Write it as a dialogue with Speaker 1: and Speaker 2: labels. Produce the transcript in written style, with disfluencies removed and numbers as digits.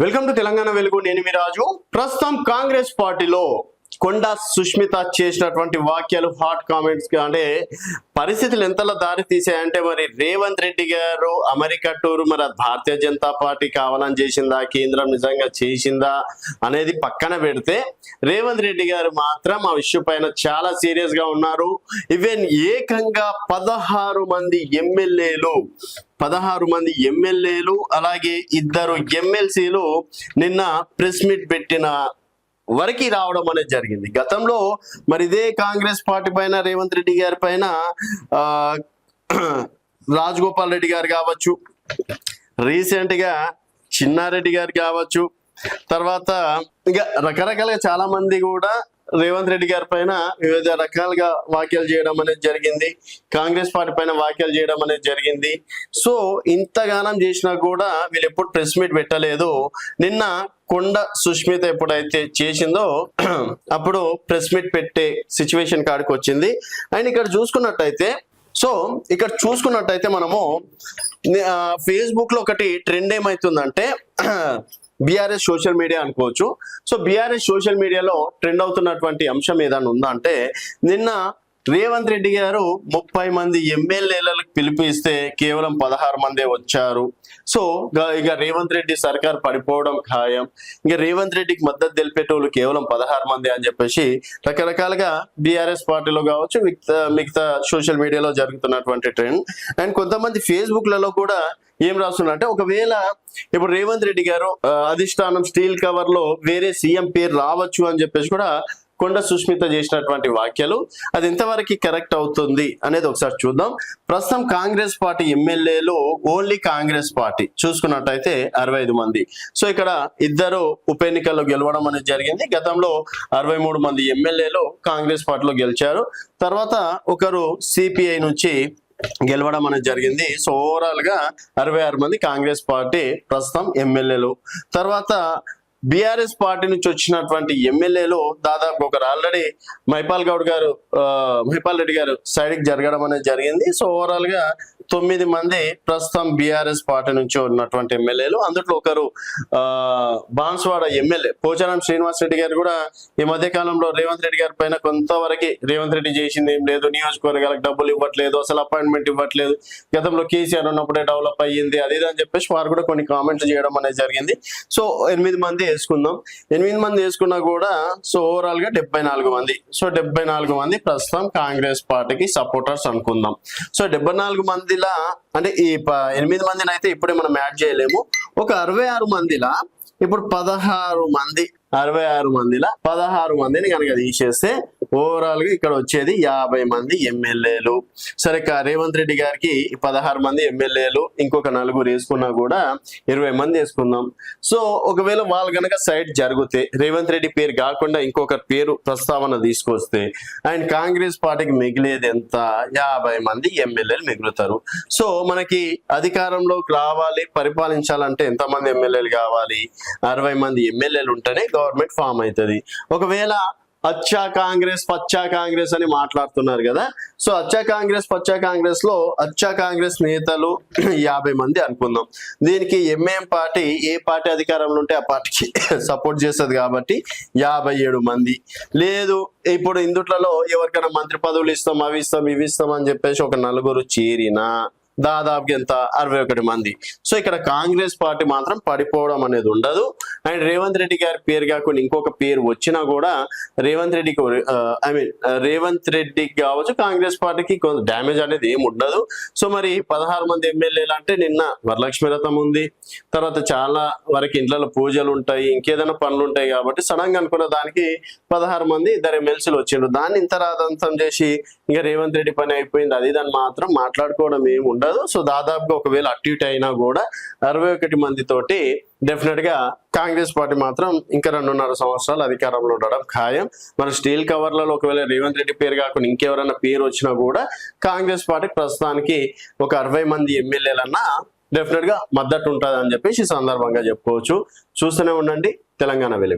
Speaker 1: Welcome to Telangana వెలుగు. నేను మీ రాజు. ప్రస్తుతం కాంగ్రెస్ పార్టీలో కొండా సుష్మిత చేసినటువంటి వాక్యాలు హాట్ కామెంట్స్ అంటే పరిస్థితులు ఎంతలా దారి తీసాయంటే, మరి రేవంత్ రెడ్డి గారు అమెరికా టూర్ మరి భారతీయ జనతా పార్టీ కావాలని చేసిందా, కేంద్రం నిజంగా చేసిందా అనేది పక్కన పెడితే రేవంత్ రెడ్డి గారు మాత్రం ఆ విషయం పైన చాలా సీరియస్ గా ఉన్నారు. ఈవెన్ ఏకంగా 16 మంది ఎమ్మెల్యేలు అలాగే 2 ఎమ్మెల్సీలు నిన్న ప్రెస్ మీట్ పెట్టిన వరకు రావడం అనేది జరిగింది. గతంలో మరి ఇదే కాంగ్రెస్ పార్టీ పైన రేవంత్ రెడ్డి గారి పైన రాజగోపాల్ రెడ్డి గారు కావచ్చు, రీసెంట్ గా చిన్నారెడ్డి గారు కావచ్చు, తర్వాత ఇంకా రకరకాలుగా చాలా మంది కూడా రేవంత్ రెడ్డి గారి పైన వివిధ రకాలుగా వ్యాఖ్యలు చేయడం అనేది జరిగింది. కాంగ్రెస్ పార్టీ పైన వ్యాఖ్యలు చేయడం అనేది జరిగింది. సో ఇంతగానం చేసినా కూడా వీళ్ళు ఎప్పుడు ప్రెస్ మీట్ పెట్టలేదు. నిన్న కొండ సుష్మిత ఎప్పుడైతే చేసిందో అప్పుడు ప్రెస్ మీట్ పెట్టే సిచ్యువేషన్ కాడికి వచ్చింది. అండ్ ఇక్కడ చూసుకున్నట్టయితే మనము ఫేస్బుక్ లో ఒకటి ట్రెండ్ ఏమైతుందంటే బీఆర్ఎస్ సోషల్ మీడియా అనుకోవచ్చు. సో బీఆర్ఎస్ సోషల్ మీడియాలో ట్రెండ్ అవుతున్నటువంటి అంశం ఏదైనా ఉందా అంటే, నిన్న రేవంత్ రెడ్డి గారు 30 మంది ఎమ్మెల్యేలకు పిలుపునిస్తే కేవలం 16 మందే వచ్చారు. సో ఇక రేవంత్ రెడ్డి సర్కార్ పడిపోవడం ఖాయం, ఇక రేవంత్ రెడ్డికి మద్దతు తెలిపేటోళ్ళు కేవలం 16 మంది అని చెప్పేసి రకరకాలుగా బీఆర్ఎస్ పార్టీలో కావచ్చు, మిగతా సోషల్ మీడియాలో జరుగుతున్నటువంటి ట్రెండ్. అండ్ కొంతమంది ఫేస్బుక్లలో కూడా ఏం రాస్తున్నా అంటే, ఒకవేళ ఇప్పుడు రేవంత్ రెడ్డి గారు అధిష్టానం స్టీల్ కవర్ లో వేరే సీఎం పేరు రావచ్చు అని చెప్పేసి కూడా కొండ సుష్మిత చేసినటువంటి వ్యాఖ్యలు, అది ఎంతవరకు కరెక్ట్ అవుతుంది అనేది ఒకసారి చూద్దాం. ప్రస్తుతం కాంగ్రెస్ పార్టీ ఎమ్మెల్యేలు ఓన్లీ కాంగ్రెస్ పార్టీ చూసుకున్నట్టయితే 65 మంది. సో ఇక్కడ 2 ఉప ఎన్నికల్లో గెలవడం అనేది జరిగింది. గతంలో 63 మంది ఎమ్మెల్యేలు కాంగ్రెస్ పార్టీలో గెలిచారు. తర్వాత ఒకరు సిపిఐ నుంచి గెలవడం అనేది జరిగింది. సో ఓవరాల్ గా 66 మంది కాంగ్రెస్ పార్టీ ప్రస్తుతం ఎమ్మెల్యేలు. తర్వాత బీఆర్ఎస్ పార్టీ నుంచి వచ్చినటువంటి ఎమ్మెల్యేలు దాదాపు ఒకరు ఆల్రెడీ మహిపాల్ రెడ్డి గారు సైడ్ కి జరగడం అనేది జరిగింది. సో ఓవరాల్ గా 9 మంది ప్రస్తుతం బీఆర్ఎస్ పార్టీ నుంచి ఉన్నటువంటి ఎమ్మెల్యేలు. అందులో ఒకరు బాన్స్వాడ ఎమ్మెల్యే పోచారం శ్రీనివాస్ రెడ్డి గారు కూడా ఈ మధ్య కాలంలో రేవంత్ రెడ్డి గారి పైన కొంతవరకు రేవంత్ రెడ్డి చేసింది ఏం లేదు, నియోజకవర్గాలకు డబ్బులు ఇవ్వట్లేదు, అసలు అపాయింట్మెంట్ ఇవ్వట్లేదు, గతంలో కేసీఆర్ ఉన్నప్పుడే డెవలప్ అయ్యింది అది అని చెప్పేసి వారు కూడా కొన్ని కామెంట్లు చేయడం అనేది జరిగింది. సో 8 మంది వేసుకుందాం. 8 మంది వేసుకున్నా కూడా సో ఓవరాల్ గా 74 మంది. సో 74 మంది ప్రస్తుతం కాంగ్రెస్ పార్టీకి సపోర్టర్స్ అనుకుందాం. సో 74 మందిలా అంటే ఈ 8 మందిని అయితే ఇప్పుడే మనం యాడ్ చేయలేము. ఒక 66 మందిలా ఇప్పుడు 16 మంది, 66 మందిలా 16 మందిని కనుక తీసేస్తే ఓవరాల్ గా ఇక్కడ వచ్చేది 50 మంది ఎమ్మెల్యేలు. సరే, రేవంత్ రెడ్డి గారికి 16 మంది ఎమ్మెల్యేలు, ఇంకొక 4 వేసుకున్నా కూడా 20 మంది వేసుకుందాం. సో ఒకవేళ వాళ్ళు కనుక సైడ్ జరిగితే రేవంత్ రెడ్డి పేరు కాకుండా ఇంకొక పేరు ప్రస్తావన తీసుకొస్తే అండ్ కాంగ్రెస్ పార్టీకి మిగిలేది ఎంత? 50 మంది ఎమ్మెల్యేలు మిగులుతారు. సో మనకి అధికారంలోకి రావాలి, పరిపాలించాలంటే ఎంతమంది ఎమ్మెల్యేలు కావాలి? 60 మంది ఎమ్మెల్యేలు ఉంటేనే గవర్నమెంట్ ఫామ్ అవుతుంది. ఒకవేళ అచ్చా కాంగ్రెస్ పచ్చా కాంగ్రెస్ అని మాట్లాడుతున్నారు కదా. సో అచ్చా కాంగ్రెస్ పచ్చా కాంగ్రెస్ లో అచ్చా కాంగ్రెస్ నేతలు 50 మంది అనుకుందాం. దీనికి ఎంఐఎం పార్టీ ఏ పార్టీ అధికారంలో ఉంటే ఆ పార్టీకి సపోర్ట్ చేస్తుంది కాబట్టి 57 మంది. లేదు ఇప్పుడు ఇందుట్లలో ఎవరికైనా మంత్రి పదవులు ఇస్తాం, అవి ఇస్తాం, ఇవి ఇస్తాం అని చెప్పేసి ఒక 4 చేరినా దాదాపుగా ఎంత? 61 మంది. సో ఇక్కడ కాంగ్రెస్ పార్టీ మాత్రం పడిపోవడం అనేది ఉండదు. అండ్ రేవంత్ రెడ్డి గారి పేరు కాకుండా ఇంకొక పేరు వచ్చినా కూడా రేవంత్ రెడ్డికి కావచ్చు కాంగ్రెస్ పార్టీకి కొంత డ్యామేజ్ అనేది ఏమి ఉండదు. సో మరి 16 మంది ఎమ్మెల్యేలు అంటే నిన్న వరలక్ష్మి వ్రతం ఉంది, తర్వాత చాలా వరకు ఇంట్లో పూజలు ఉంటాయి, ఇంకేదైనా పనులు ఉంటాయి కాబట్టి సడన్ గా అనుకున్న దానికి 16 మంది 2 ఎమ్మెల్సీలు వచ్చిండ్రు. దాన్ని ఇంత రాదంతం చేసి ఇంకా రేవంత్ రెడ్డి పని అయిపోయింది అది దాన్ని మాత్రం మాట్లాడుకోవడం ఏమి ఉండదు. సో దాదాపుగా ఒకవేళ అటు ఇటు అయినా కూడా 61 మంది తోటి డెఫినెట్ గా కాంగ్రెస్ పార్టీ మాత్రం ఇంకా 2.5 సంవత్సరాలు అధికారంలో ఉండడం ఖాయం. మన స్టీల్ కవర్లలో ఒకవేళ రేవంత్ రెడ్డి పేరు కాకుండా ఇంకెవరైనా పేరు వచ్చినా కూడా కాంగ్రెస్ పార్టీకి ప్రస్తుతానికి ఒక 60 మంది ఎమ్మెల్యేలన్నా డెఫినెట్ గా మద్దతు ఉంటుంది అని చెప్పేసి ఈ సందర్భంగా చెప్పుకోవచ్చు. చూస్తూనే ఉండండి తెలంగాణ వెలుగు.